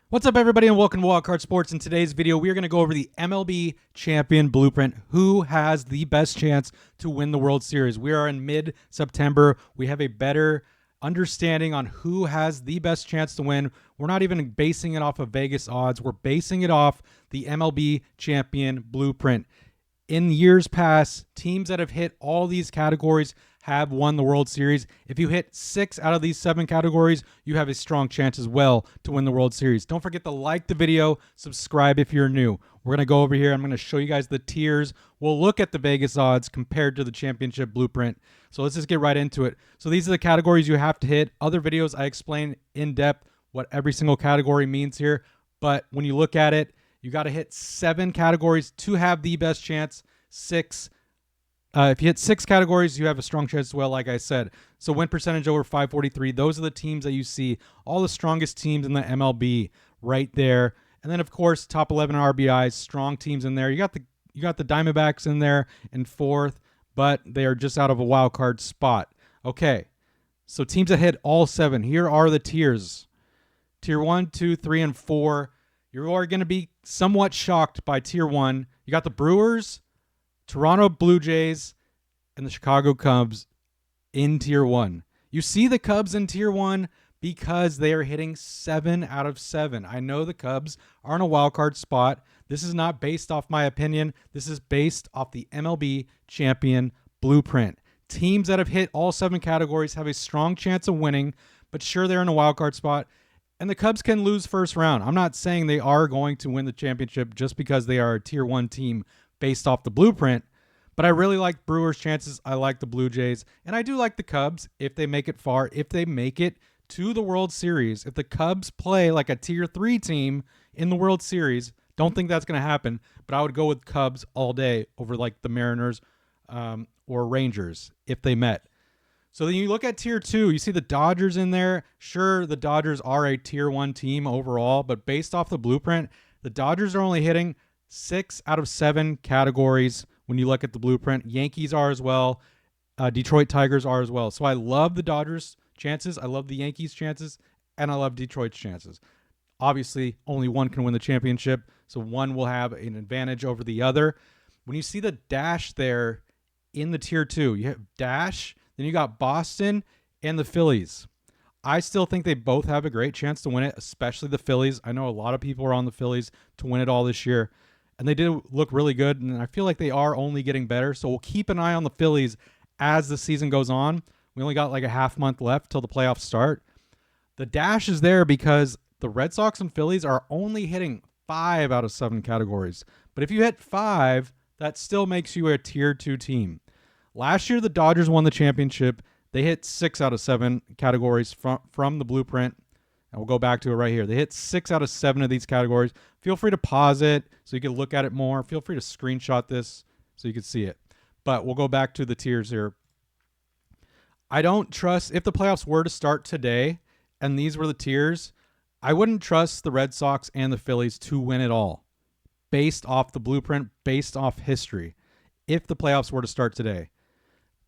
What's up, everybody, and welcome to Wildcard Sports. In today's video, we are going to go over the MLB champion blueprint. Who has the best chance to win the World Series? We are in mid-September. We have a better understanding on who has the best chance to win. We're not even basing it off of Vegas odds. We're basing it off the MLB champion blueprint. In years past, teams that have hit all these categories have won the World Series. If you hit 6 out of these 7 categories, you have a strong chance as well to win the World Series. Don't forget to like the video, subscribe if you're new. We're going to go over here. I'm going to show you guys the tiers. We'll look at the Vegas odds compared to the championship blueprint. So let's just get right into it. So these are the categories you have to hit. Other videos, I explain in depth what every single category means here. But when you look at it, you got to hit 7 categories to have the best chance. 6. If you hit 6 categories, you have a strong chance as well, like I said. So win percentage over 543. Those are the teams that you see. All the strongest teams in the MLB right there. And then, of course, top 11 RBIs, strong teams in there. You got the Diamondbacks in there in 4th, but they are just out of a wild card spot. Okay, so teams that hit all 7. Here are the tiers. Tier 1, 2, 3, and 4. You are going to be somewhat shocked by Tier 1. You got the Brewers, Toronto Blue Jays, and the Chicago Cubs in Tier 1. You see the Cubs in Tier 1 because they are hitting 7 out of 7. I know the Cubs are in a wild card spot. This is not based off my opinion. This is based off the MLB champion blueprint. Teams that have hit all 7 categories have a strong chance of winning, but sure, they're in a wild card spot. And the Cubs can lose first round. I'm not saying they are going to win the championship just because they are a Tier 1 team based off the blueprint, but I really like Brewers' chances. I like the Blue Jays, and I do like the Cubs if they make it far, if they make it to the World Series. If the Cubs play like a Tier 3 team in the World Series, don't think that's going to happen, but I would go with Cubs all day over like the Mariners or Rangers if they met. So then you look at Tier 2, you see the Dodgers in there. Sure, the Dodgers are a Tier 1 team overall, but based off the blueprint, the Dodgers are only hitting 6 out of 7 categories when you look at the blueprint. Yankees are as well. Detroit Tigers are as well. So I love the Dodgers' chances. I love the Yankees' chances. And I love Detroit's chances. Obviously, only one can win the championship, so one will have an advantage over the other. When you see the dash there in the Tier 2, you have dash, then you got Boston and the Phillies. I still think they both have a great chance to win it, especially the Phillies. I know a lot of people are on the Phillies to win it all this year. And they did look really good, and I feel like they are only getting better. So we'll keep an eye on the Phillies as the season goes on. We only got like a half month left till the playoffs start. The dash is there because the Red Sox and Phillies are only hitting 5 out of 7 categories. But if you hit 5, that still makes you a Tier 2 team. Last year, the Dodgers won the championship. They hit 6 out of 7 categories from the blueprint. And we'll go back to it right here. They hit 6 out of 7 of these categories. Feel free to pause it so you can look at it more. Feel free to screenshot this so you can see it. But we'll go back to the tiers here. I don't trust, if the playoffs were to start today and these were the tiers, I wouldn't trust the Red Sox and the Phillies to win it all based off the blueprint, based off history, if the playoffs were to start today.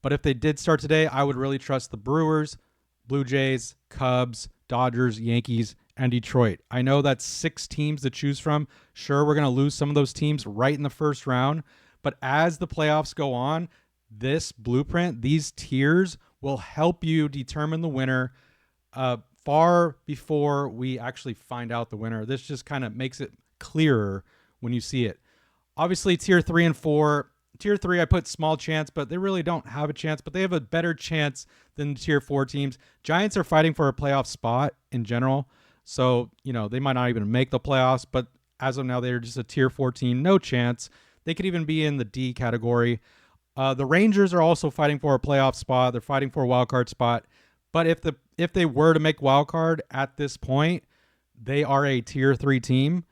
But if they did start today, I would really trust the Brewers, Blue Jays, Cubs, Dodgers, Yankees, and Detroit. I know that's 6 teams to choose from. Sure, we're going to lose some of those teams right in the first round, but as the playoffs go on, this blueprint, these tiers will help you determine the winner far before we actually find out the winner. This just kind of makes it clearer when you see it. Obviously, Tier 3 and 4, Tier 3, I put small chance, but they really don't have a chance, but they have a better chance than the Tier 4 teams. Giants are fighting for a playoff spot in general, so, they might not even make the playoffs, but as of now, they're just a Tier 4 team. No chance. They could even be in the D category. The Rangers are also fighting for a playoff spot. They're fighting for a wild card spot, but if they were to make wild card at this point, they are a Tier 3 team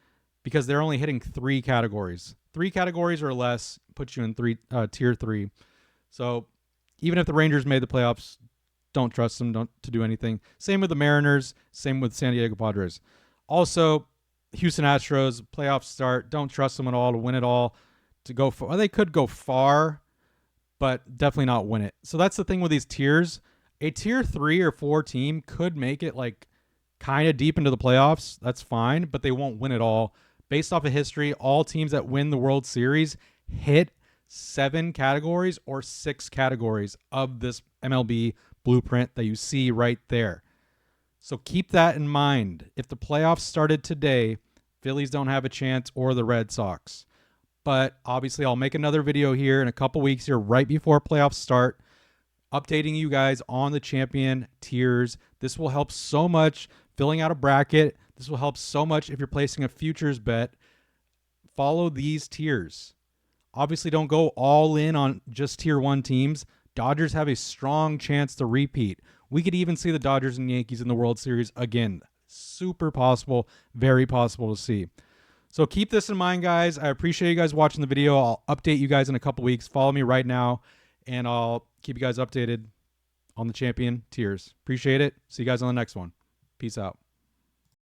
because they're only hitting 3 categories. 3 categories or less puts you in Tier 3. So even if the Rangers made the playoffs, don't trust them to do anything. Same with the Mariners. Same with San Diego Padres. Also, Houston Astros, playoff start. Don't trust them at all to win it all. To go far. They could go far, but definitely not win it. So that's the thing with these tiers. A Tier 3 or 4 team could make it like kind of deep into the playoffs. That's fine, but they won't win it all. Based off of history, all teams that win the World Series hit 7 categories or 6 categories of this MLB blueprint that you see right there. So keep that in mind. If the playoffs started today, Phillies don't have a chance, or the Red Sox. But obviously, I'll make another video here in a couple weeks here right before playoffs start, updating you guys on the champion tiers. This will help so much filling out a bracket. This will help so much if you're placing a futures bet. Follow these tiers. Obviously, don't go all in on just tier 1 teams. Dodgers have a strong chance to repeat. We could even see the Dodgers and Yankees in the World Series again. Super possible, very possible to see. So keep this in mind, guys. I appreciate you guys watching the video. I'll update you guys in a couple weeks. Follow me right now, and I'll keep you guys updated on the champion tiers. Appreciate it. See you guys on the next one. Peace out.